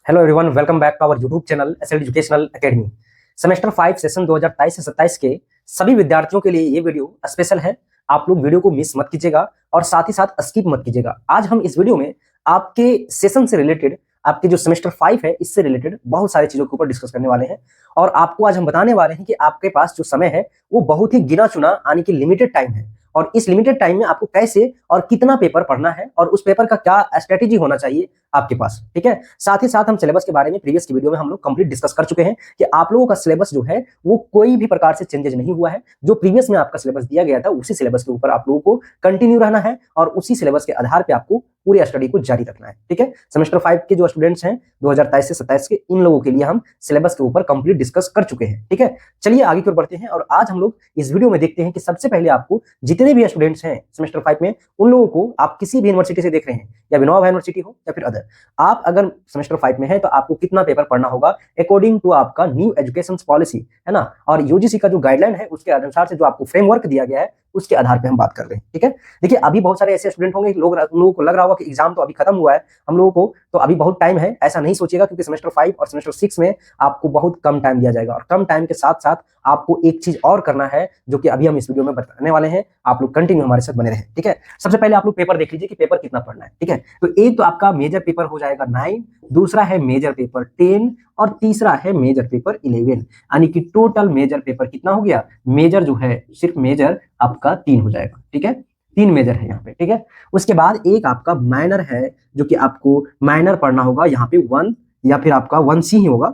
Hello everyone, welcome back to our YouTube channel SL educational academy. Semester 5 session 2023 से 27 के सभी विद्यार्थियों के लिए ये वीडियो स्पेशल है। आप लोग वीडियो को मिस मत कीजिएगा और साथ ही साथ स्किप मत कीजिएगा। आज हम इस वीडियो में आपके सेशन से रिलेटेड, आपके जो सेमेस्टर 5 है इससे रिलेटेड बहुत सारी चीजों के ऊपर डिस्कस करने वाले हैं। और आपको आज हम बताने वाले हैं कि आपके पास जो समय है वो बहुत ही गिना चुना यानी कि लिमिटेड टाइम है, और इस लिमिटेड टाइम में आपको कैसे और कितना पेपर पढ़ना है और उस पेपर का क्या स्ट्रेटेजी होना चाहिए आपके पास। ठीक है, साथ ही साथ हम सिलेबस के बारे में प्रीवियस की वीडियो में हम लोग कंप्लीट डिस्कस कर चुके हैं कि आप लोगों का सिलेबस जो है वो कोई भी प्रकार से चेंजेस नहीं हुआ है। जो प्रीवियस में आपका सिलेबस दिया गया था उसी सिलेबस के ऊपर आप लोगों को कंटिन्यू रहना है और उसी सिलेबस के आधार पर आपको पूरी स्टडी को जारी रखना है। ठीक है, सेमेस्टर 5 के जो स्टूडेंट्स हैं 2023 से 27 के, इन लोगों के लिए हम सिलेबस के ऊपर कंप्लीट डिस्कस कर चुके हैं। ठीक है, चलिए आगे की ओर बढ़ते हैं और आज हम लोग इस वीडियो में देखते हैं कि सबसे पहले आपको जितने भी स्टूडेंट्स हैं सेमेस्टर 5 में, उन लोगों को आप किसी भी यूनिवर्सिटी से देख रहे हैं, या विनोबा यूनिवर्सिटी हो या फिर अदर, आप अगर सेमेस्टर 5 में है तो आपको कितना पेपर पढ़ना होगा अकॉर्डिंग टू आपका न्यू एजुकेशन पॉलिसी, है ना, और यूजीसी का जो गाइडलाइन है उसके अनुसार से जो आपको फ्रेमवर्क दिया गया है उसके आधार पे हम बात कर रहे हैं। ठीक है, देखिए अभी बहुत सारे ऐसे स्टूडेंट होंगे, लोगों को लग रहा होगा कि एग्जाम तो अभी खत्म हुआ है, हम लोगों को तो अभी बहुत टाइम है। ऐसा नहीं सोचिएगा, क्योंकि सेमेस्टर 5 और सेमेस्टर 6 में आपको बहुत कम टाइम दिया जाएगा, और कम टाइम के साथ साथ आपको एक चीज और करना है जो कि अभी हम इस वीडियो में बताने वाले हैं। आप लोग कंटिन्यू हमारे साथ बने रहें। ठीक है, सबसे पहले आप लोग पेपर देख लीजिए कि पेपर कितना पढ़ना है। ठीक है, तो एक तो आपका मेजर पेपर हो जाएगा 9, दूसरा है मेजर पेपर 10 और तीसरा है मेजर पेपर 11, यानी कि टोटल मेजर पेपर कितना हो गया। मेजर जो है, सिर्फ मेजर आपका 3 हो जाएगा। ठीक है, 3 मेजर है यहाँ पे। ठीक है, उसके बाद एक आपका माइनर है जो कि आपको माइनर पढ़ना होगा यहाँ पे 1 या फिर आपका 1C ही होगा,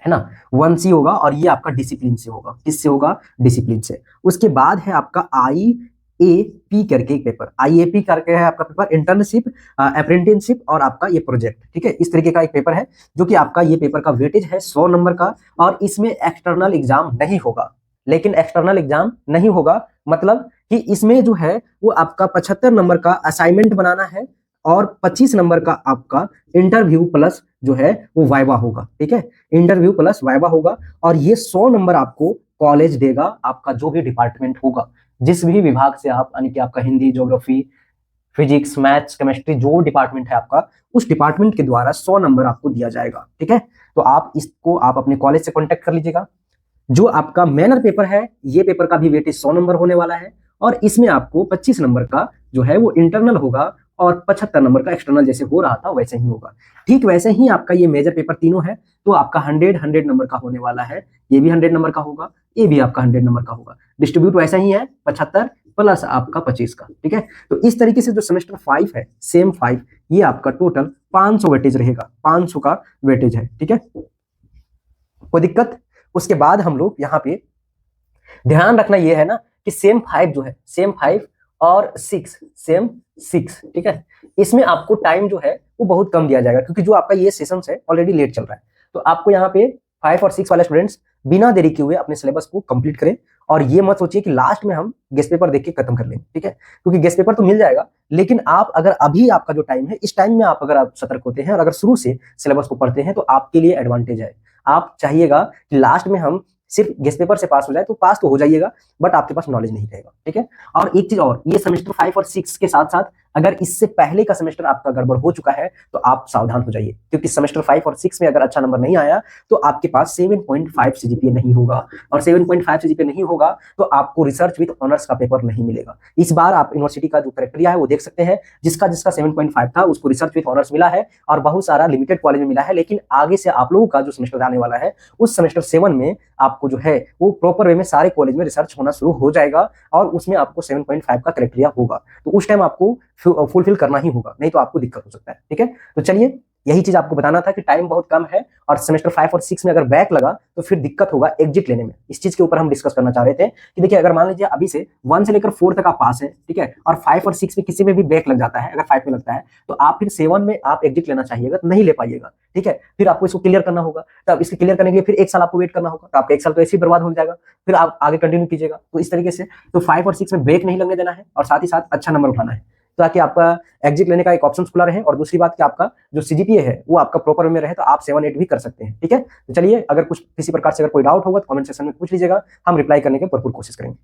है ना, 1C होगा, और ये आपका डिसिप्लिन से होगा। किससे होगा? डिसिप्लिन से। उसके बाद है आपका IAP करके एक पेपर, IAP करके है आपका पेपर, इंटर्नशिप, अप्रेंटिसशिप और आपका ये प्रोजेक्ट। ठीक है, इस तरीके का एक पेपर है जो कि आपका ये पेपर का वेटेज है 100 नंबर का, और इसमें एक्सटर्नल एग्जाम नहीं होगा। लेकिन एक्सटर्नल एग्जाम नहीं होगा मतलब कि इसमें जो है वो आपका 75 नंबर का असाइनमेंट बनाना है और 25 नंबर का आपका इंटरव्यू प्लस जो है वो वाइवा होगा। ठीक है, इंटरव्यू प्लस वाइवा होगा, और ये 100 नंबर आपको कॉलेज देगा। आपका जो भी डिपार्टमेंट होगा, जिस भी विभाग से आप, यानी कि आपका Hindi, geography, physics, maths, chemistry, जो डिपार्टमेंट है आपका, उस डिपार्टमेंट के द्वारा 100 नंबर आपको दिया जाएगा। ठीक है, तो आप इसको आप अपने कॉलेज से कॉन्टेक्ट कर लीजिएगा। जो आपका मैनर पेपर है, ये पेपर का भी वेटेज 100 नंबर होने वाला है, और इसमें आपको 25 नंबर का जो है वो इंटरनल होगा और 75 नंबर का एक्सटर्नल, जैसे हो रहा था वैसे ही होगा। ठीक वैसे ही आपका ये मेजर पेपर तीनों है, तो आपका 100 नंबर का होने वाला है। ये भी 100 नंबर का होगा, ये भी आपका 100 नंबर का होगा। डिस्ट्रीब्यूट वैसा ही है, 75 प्लस आपका 25 का। ठीक है, तो इस तरीके से जो सेमेस्टर 5 है, सेम 5, ये आपका टोटल 500 वेटेज रहेगा, 500 का वेटेज है। ठीक है, कोई दिक्कत? उसके बाद हम लोग यहाँ पे ध्यान रखना ये है ना कि सेम 5 जो है, सेम 5 और 6, सेम 6। ठीक है, इसमें आपको टाइम जो है वो बहुत कम दिया जाएगा, क्योंकि जो आपका ये सेशन है ऑलरेडी लेट चल रहा है। तो आपको यहाँ पे 5 और 6 वाले स्टूडेंट्स बिना देरी किए हुए अपने सिलेबस को कंप्लीट करें, और ये मत सोचिए कि लास्ट में हम गेस्ट पेपर देख के खत्म कर लेंगे। ठीक है, क्योंकि गेस्ट पेपर तो मिल जाएगा, लेकिन आप अगर अभी आपका जो टाइम है, इस टाइम में आप अगर आप सतर्क होते हैं और अगर शुरू से सिलेबस को पढ़ते हैं तो आपके लिए एडवांटेज है। आप चाहिएगा कि लास्ट में हम सिर्फ गेस्ट पेपर से पास हो जाए, तो पास तो हो जाइएगा, बट आपके पास नॉलेज नहीं रहेगा। ठीक है, और एक चीज और, ये सेमेस्टर 5 और 6 के साथ साथ अगर इससे पहले का सेमेस्टर आपका गड़बड़ हो चुका है तो आप सावधान हो जाइए, क्योंकि सेमेस्टर 5 और 6 में अगर अच्छा नंबर नहीं आया तो आपके पास 7.5 CGPA नहीं होगा, और 7.5 CGPA नहीं होगा तो आपको रिसर्च विद ऑनर्स का पेपर नहीं मिलेगा। इस बार आप यूनिवर्सिटी का जो क्राइटेरिया है वो देख सकते हैं, जिसका 7.5 था उसको रिसर्च विद ऑनर्स मिला है, और बहुत सारा लिमिटेड कॉलेज में मिला है। लेकिन आगे से आप लोगों का जो सेमेस्टर आने वाला है, उस सेमेस्टर 7 में आपको जो है वो प्रॉपर वे में सारे कॉलेज में रिसर्च होना शुरू हो जाएगा, और उसमें आपको 7.5 का क्राइटेरिया होगा, तो उस टाइम आपको फुलफिल करना ही होगा, नहीं तो आपको दिक्कत हो सकता है। ठीक है, तो चलिए यही चीज आपको बताना था कि टाइम बहुत कम है, और सेमेस्टर 5 और 6 में अगर बैक लगा तो फिर दिक्कत होगा एग्जिट लेने में। इस चीज के ऊपर हम डिस्कस करना चाह रहे थे कि देखिए, अगर मान लीजिए अभी से 1 से लेकर 4 तक आप पास है, ठीक है, और 5 और 6 में किसी में भी बैक लग जाता है, अगर 5 में लगता है तो आप फिर 7 में आप एग्जिट लेना चाहिएगा, तो नहीं ले पाइएगा। ठीक है, फिर आपको इसको क्लियर करना होगा, तब इसके क्लियर करने के लिए फिर 1 साल आपको वेट करना होगा, तो आपका 1 साल तो ऐसे ही बर्बाद हो जाएगा, फिर आप आगे कंटिन्यू कीजिएगा। तो इस तरीके से तो 5 और 6 में ब्रेक नहीं लगने देना है, और साथ ही साथ अच्छा नंबर उठाना है, ताकि आपका एग्जिट लेने का एक ऑप्शन खुला रहे, और दूसरी बात कि आपका जो CGPA है वो आपका प्रॉपर में रहे, तो आप 7-8 भी कर सकते हैं। ठीक है, तो चलिए, अगर कुछ किसी प्रकार से अगर कोई डाउट होगा तो कमेंट सेक्शन में पूछ लीजिएगा, हम रिप्लाई करने की भरपूर कोशिश करेंगे।